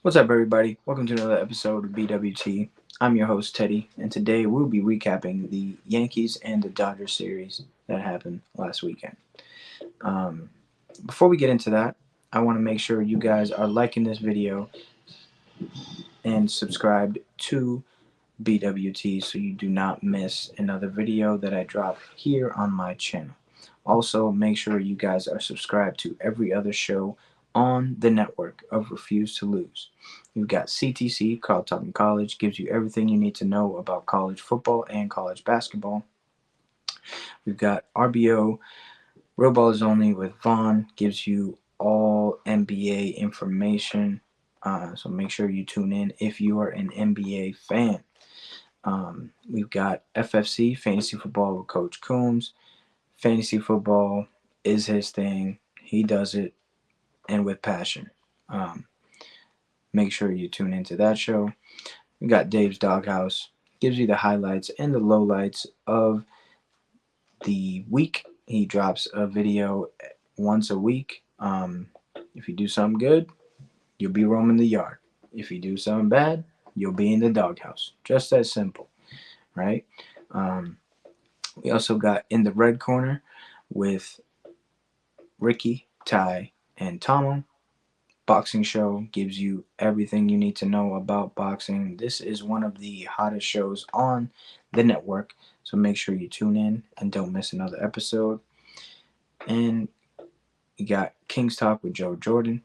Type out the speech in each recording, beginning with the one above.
What's up, everybody? Welcome to another episode of BWT. I'm your host, Teddy, and today we'll be recapping the Yankees and the Dodgers series that happened last weekend. Um, Before we get into that, I want to make sure you guys are liking this video and subscribed to BWT so you do not miss another video that I drop here on my channel. Also, make sure you guys are subscribed to every other show on the network of Refuse to Lose. You've got CTC, Carl Talking College, gives you everything you need to know about college football and college basketball. We've got RBO, Real Ballers Only with Vaughn, gives you all NBA information. So make sure you tune in if you are an NBA fan. We've got FFC, Fantasy Football with Coach Coombs. Fantasy football is his thing. He does it and with passion. Um, Make sure you tune into that show. We got Dave's Doghouse. Gives you the highlights and the lowlights of the week. He drops a video once a week. If you do something good, you'll be roaming the yard. If you do something bad, you'll be in the doghouse. Just that simple, right? Um, we also got In the Red Corner with Ricky, Ty, and Tomo. Boxing show gives you everything you need to know about boxing. This is one of the hottest shows on the network, so make sure you tune in and don't miss another episode. And you got Kings Talk with Joe Jordan,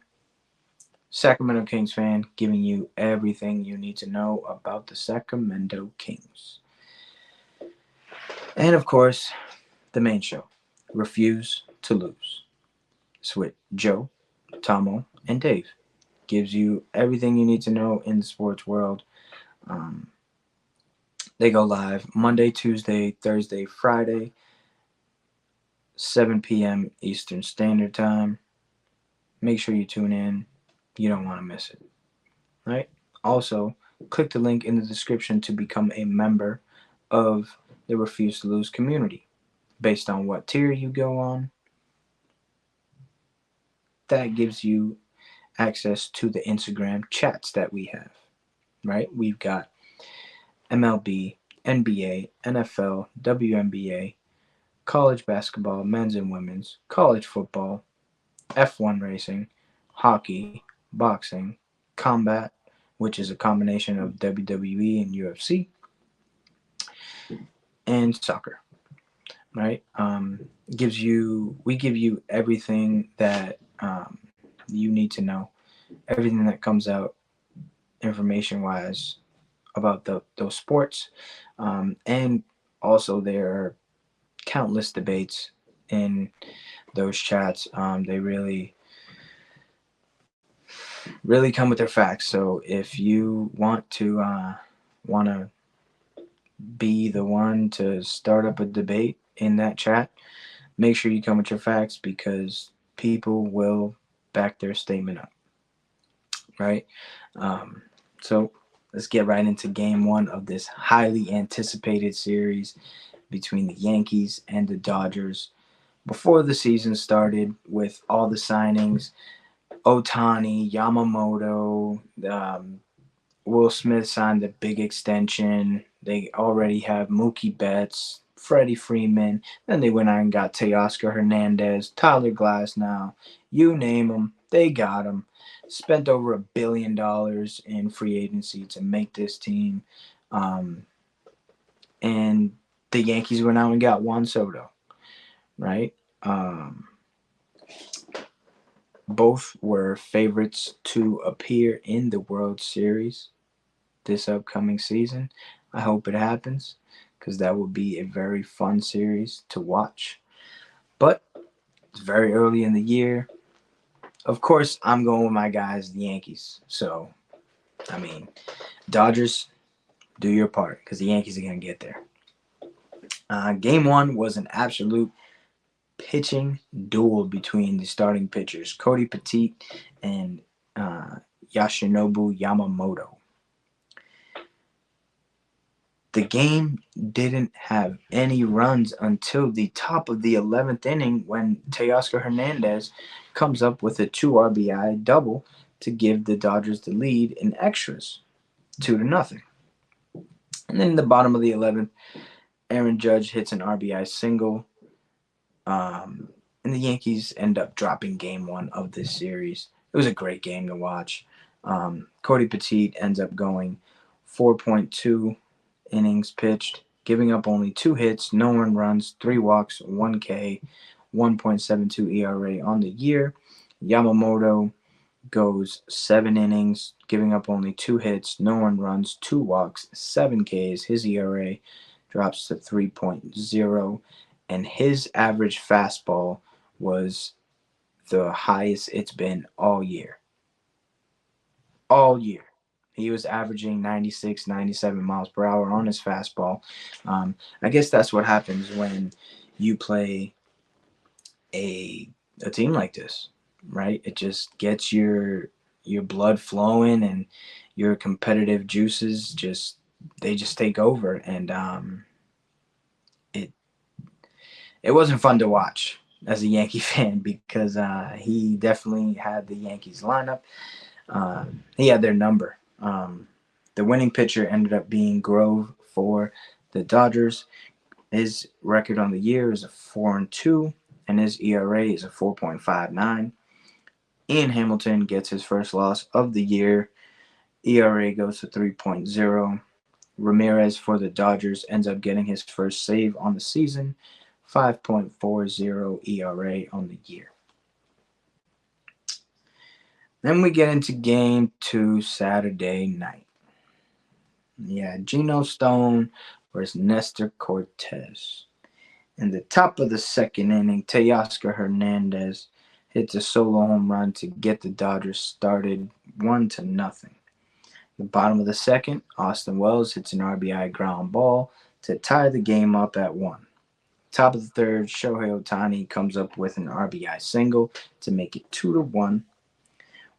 Sacramento Kings fan, giving you everything you need to know about the Sacramento Kings. And of course, the main show, Refuse to Lose. It's with Joe, Tomo, and Dave. Gives you everything you need to know in the sports world. Um, they go live Monday, Tuesday, Thursday, Friday, 7 p.m. Eastern Standard Time. Make sure you tune in. You don't want to miss it. Right? Also, click the link in the description to become a member of the Refuse to Lose community. Based on what tier you go on, that gives you access to the Instagram chats that we have. Right? We've got MLB, NBA, NFL, WNBA, college basketball, men's and women's, college football, F1 racing, hockey, boxing, combat, which is a combination of WWE and UFC, and soccer. Right? Gives you We give you everything that you need to know, everything that comes out information wise about those sports, and also there are countless debates in those chats. They really come with their facts. So if you want to be the one to start up a debate in that chat, make sure you come with your facts because people will back their statement up, right? Um, so let's get right into game one of this highly anticipated series between the Yankees and the Dodgers. Before the season started, with all the signings, Otani, Yamamoto, Will Smith signed a big extension. They already have Mookie Betts, Freddie Freeman. Then they went out and got Teoscar Hernandez, Tyler Glass now. You name them, they got them. Spent over $1 billion in free agency to make this team. Um, and the Yankees went out and got Juan Soto, right? Um, Both were favorites to appear in the World Series this upcoming season. I hope it happens because that will be a very fun series to watch. But it's very early in the year. Of course, I'm going with my guys, the Yankees. So, I mean, Dodgers, do your part because the Yankees are going to get there. Game one was an absolute pitching duel between the starting pitchers, Cody Petit and Yoshinobu Yamamoto. The game didn't have any runs until the top of the 11th inning when Teoscar Hernandez comes up with a 2 RBI double to give the Dodgers the lead in extras, 2-0. And then in the bottom of the 11th, Aaron Judge hits an RBI single. And the Yankees end up dropping game one of this series. It was a great game to watch. Cody Petit ends up going 4.2 innings pitched, giving up only 2 hits, no earned runs, 3 walks, 1K, 1.72 ERA on the year. Yamamoto goes 7 innings, giving up only 2 hits, no earned runs, 2 walks, 7Ks. His ERA drops to 3.0, and his average fastball was the highest it's been all year. All year. He was averaging 96, 97 miles per hour on his fastball. I guess that's what happens when you play a team like this, right? It just gets your blood flowing, and your competitive juices just take over, and it it wasn't fun to watch as a Yankee fan because he definitely had the Yankees lineup. He had their number. The winning pitcher ended up being Grove for the Dodgers. His record on the year is a 4-2, and his ERA is a 4.59. Ian Hamilton gets his first loss of the year. ERA goes to 3.0. Ramirez for the Dodgers ends up getting his first save on the season, 5.40 ERA on the year. Then we get into game two Saturday night. Yeah, Geno Stone versus Nestor Cortez. In the top of the second inning, Teoscar Hernandez hits a solo home run to get the Dodgers started 1-0. The bottom of the second, Austin Wells hits an RBI ground ball to tie the game up at 1. Top of the third, Shohei Ohtani comes up with an RBI single to make it 2-1.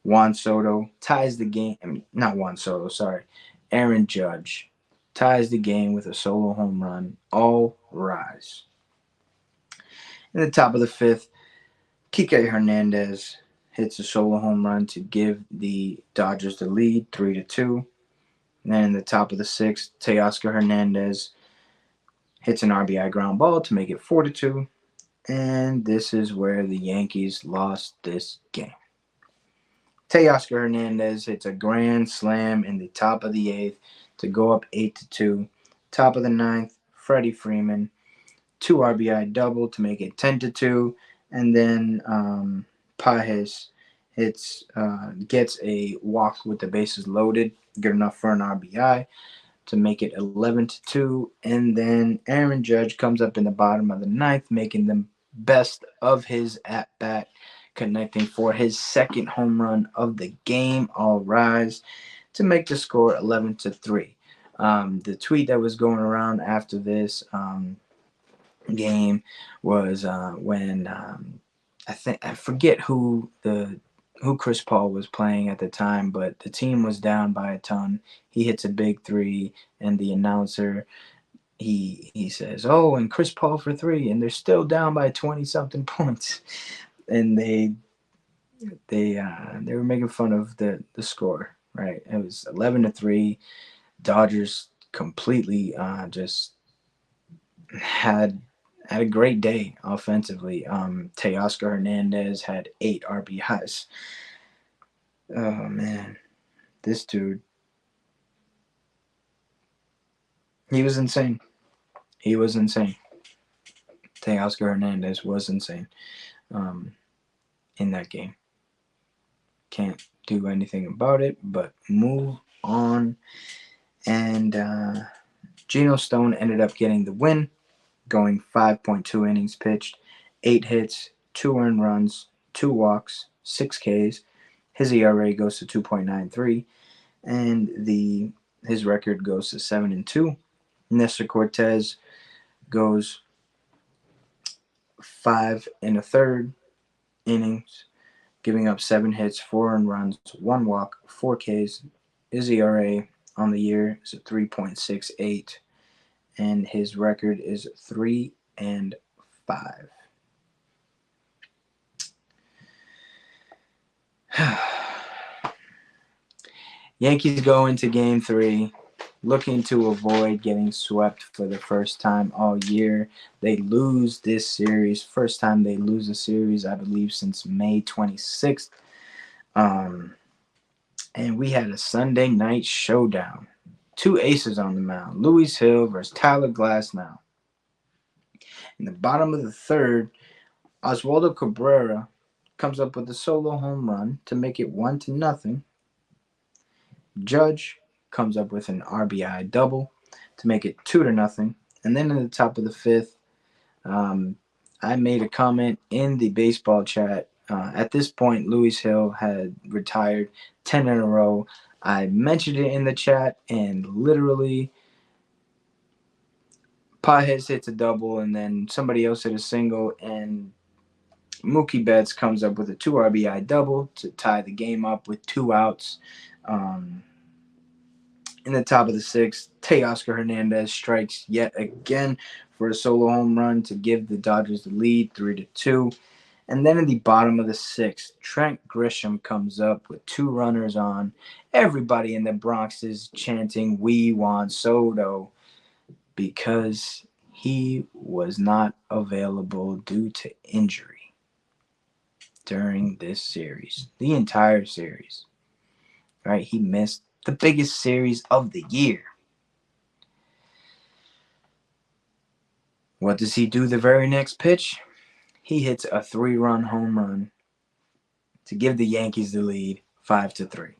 Juan Soto ties the game. Not Juan Soto, sorry. Aaron Judge ties the game with a solo home run. All rise. In the top of the fifth, Kike Hernandez hits a solo home run to give the Dodgers the lead, 3-2. And then in the top of the sixth, Teoscar Hernandez hits an RBI ground ball to make it 4-2. And this is where the Yankees lost this game. Teoscar Hernandez hits a grand slam in the top of the eighth to go up 8-2. Top of the ninth, Freddie Freeman, 2 RBI double to make it 10-2. And then Pages gets a walk with the bases loaded, good enough for an RBI to make it 11-2. And then Aaron Judge comes up in the bottom of the ninth, making the best of his at bat, connecting for his second home run of the game. All rise to make the score 11-3. The tweet that was going around after this game was when I forget who Chris Paul was playing at the time, but the team was down by a ton. He hits a big three, and the announcer he says, "Oh, and Chris Paul for 3," and they're still down by 20 something points, and they were making fun of the score. Right, it was 11-3. Dodgers completely just had a great day offensively. Teoscar Hernandez had 8 RBIs. Oh man, this dude, he was insane. He was insane. Teoscar Hernandez was insane in that game. Can't do anything about it, but move on. And Geno Stone ended up getting the win, going 5.2 innings pitched, 8 hits, 2 earned runs, 2 walks, 6 Ks. His ERA goes to 2.93, and his record goes to 7-2. Nestor Cortez goes 5 1/3 innings, giving up 7 hits, 4 earned runs, 1 walk, 4 Ks. His ERA on the year is a 3.68, and his record is 3-5. Yankees go into game 3 looking to avoid getting swept for the first time all year. They lose this series. First time they lose a series, I believe, since May 26th. Um, and we had a Sunday night showdown. Two aces on the mound. Luis Hill versus Tyler Glasnow. In the bottom of the third, Oswaldo Cabrera comes up with a solo home run to make it 1-0. Judge comes up with an RBI double to make it 2-0. And then in the top of the fifth, um, I made a comment in the baseball chat. At this point, Luis Hill had retired 10 in a row. I mentioned it in the chat, and literally, Pajes hits a double, and then somebody else hit a single, and Mookie Betts comes up with a 2 RBI double to tie the game up with 2 outs. Um, in the top of the sixth, Teoscar Hernandez strikes yet again for a solo home run to give the Dodgers the lead 3-2. And then in the bottom of the sixth, Trent Grisham comes up with 2 runners on. Everybody in the Bronx is chanting, "We want Soto," because he was not available due to injury during this series, the entire series. Right? He missed the biggest series of the year. What does he do the very next pitch? He hits a 3-run home run to give the Yankees the lead 5-3.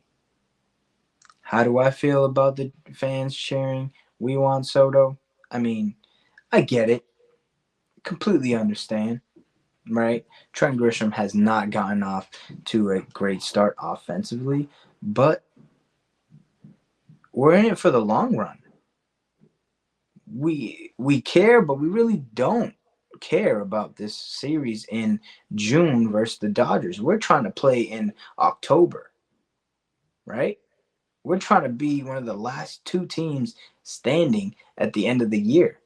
How do I feel about the fans cheering, "We want Soto"? I mean, I get it. Completely understand, right? Trent Grisham has not gotten off to a great start offensively, but we're in it for the long run. We care, but we really don't care about this series in June versus the Dodgers. We're trying to play in October, right? We're trying to be one of the last 2 teams standing at the end of the year.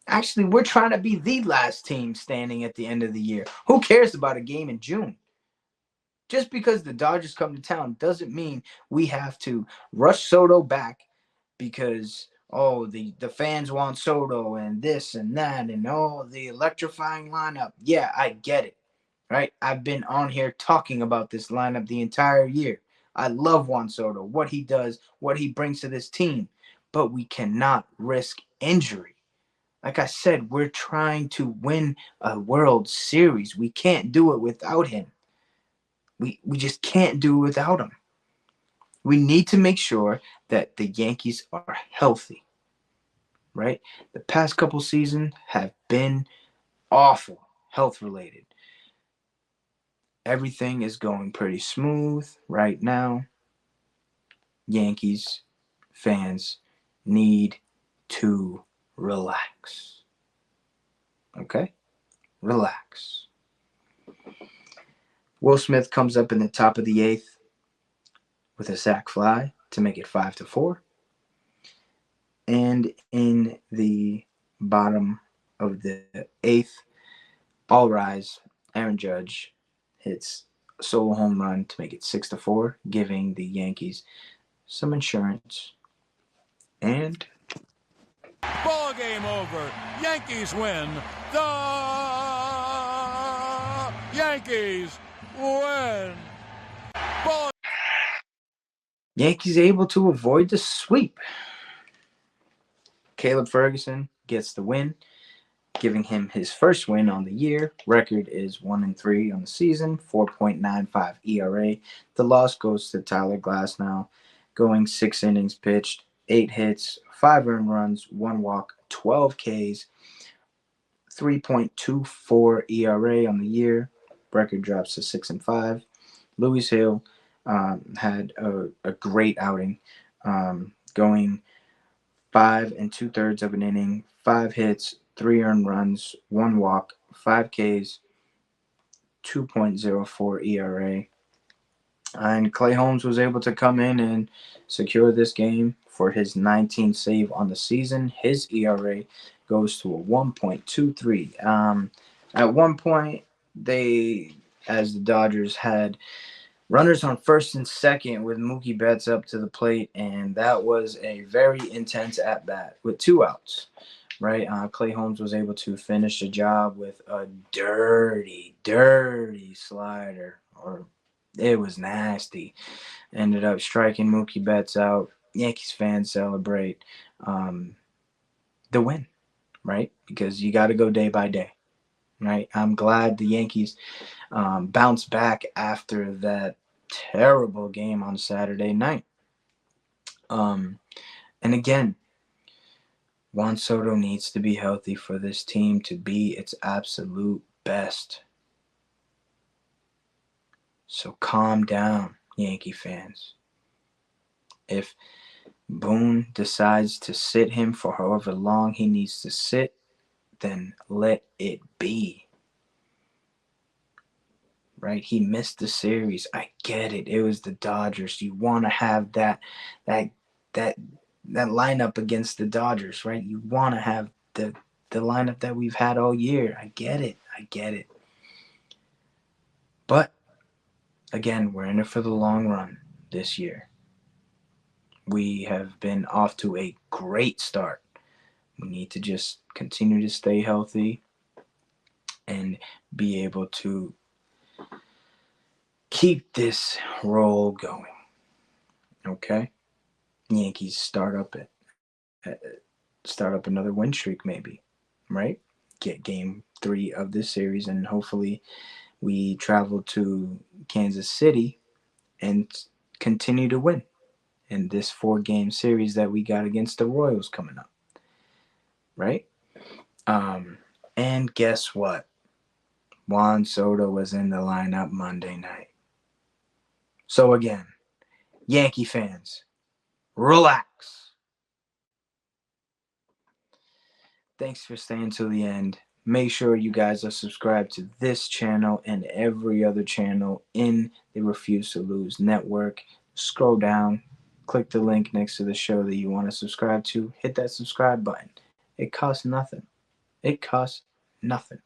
Actually, we're trying to be the last team standing at the end of the year. Who cares about a game in June? Just because the Dodgers come to town doesn't mean we have to rush Soto back because the fans want Soto and this and that and the electrifying lineup. Yeah, I get it. Right? I've been on here talking about this lineup the entire year. I love Juan Soto, what he does, what he brings to this team, but we cannot risk injury. Like I said, we're trying to win a World Series. We can't do it without him. We just can't do it without him. We need to make sure that the Yankees are healthy, right? The past couple seasons have been awful, health related. Everything is going pretty smooth right now. Yankees fans need to relax. Okay? Relax. Will Smith comes up in the top of the 8th with a sac fly to make it 5-4. And in the bottom of the 8th, all rise. Aaron Judge hits a solo home run to make it 6-4, giving the Yankees some insurance. And ball game over. Yankees win. The Yankees win. Ball. Yankees able to avoid the sweep. Caleb Ferguson gets the win, giving him his first win on the year. Record is 1-3 on the season, 4.95 ERA. The loss goes to Tyler Glasnow, going 6 innings pitched, 8 hits, 5 earned runs, 1 walk, 12 Ks, 3.24 ERA on the year. Record drops to 6-5. Luis Hill had a great outing, going 5 2/3 of an inning, 5 hits, 3 earned runs, 1 walk, 5 Ks, 2.04 ERA. And Clay Holmes was able to come in and secure this game for his 19th save on the season. His ERA goes to a 1.23. At one point, as the Dodgers had Runners on first and second with Mookie Betts up to the plate, and that was a very intense at bat with 2 outs. Right, Clay Holmes was able to finish the job with a dirty slider, or it was nasty. Ended up striking Mookie Betts out. Yankees fans celebrate um, the win, right? Because you got to go day by day, right? I'm glad the Yankees bounced back after that terrible game on Saturday night. Um, and again, Juan Soto needs to be healthy for this team to be its absolute best. So calm down, Yankee fans. If Boone decides to sit him for however long he needs to sit, then let it be. Right? He missed the series. I get it. It was the Dodgers. You want to have that that that lineup against the Dodgers, right? You want to have the lineup that we've had all year. I get it. I get it. But again, we're in it for the long run this year. We have been off to a great start. We need to just continue to stay healthy and be able to keep this roll going. Okay? Yankees start up another win streak maybe, right? Get game 3 of this series, and hopefully we travel to Kansas City and continue to win in this 4-game series that we got against the Royals coming up, right? Um, and guess what? Juan Soto was in the lineup Monday night. So again, Yankee fans, relax. Thanks for staying till the end. Make sure you guys are subscribed to this channel and every other channel in the Refuse to Lose network. Scroll down, click the link next to the show that you want to subscribe to. Hit that subscribe button. It costs nothing. It costs nothing.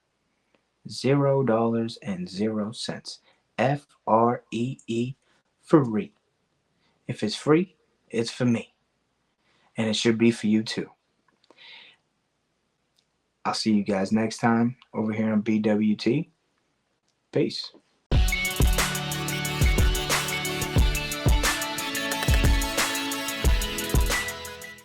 $0.00. FREE. Free. If it's free, it's for me. And it should be for you too. I'll see you guys next time over here on BWT. Peace.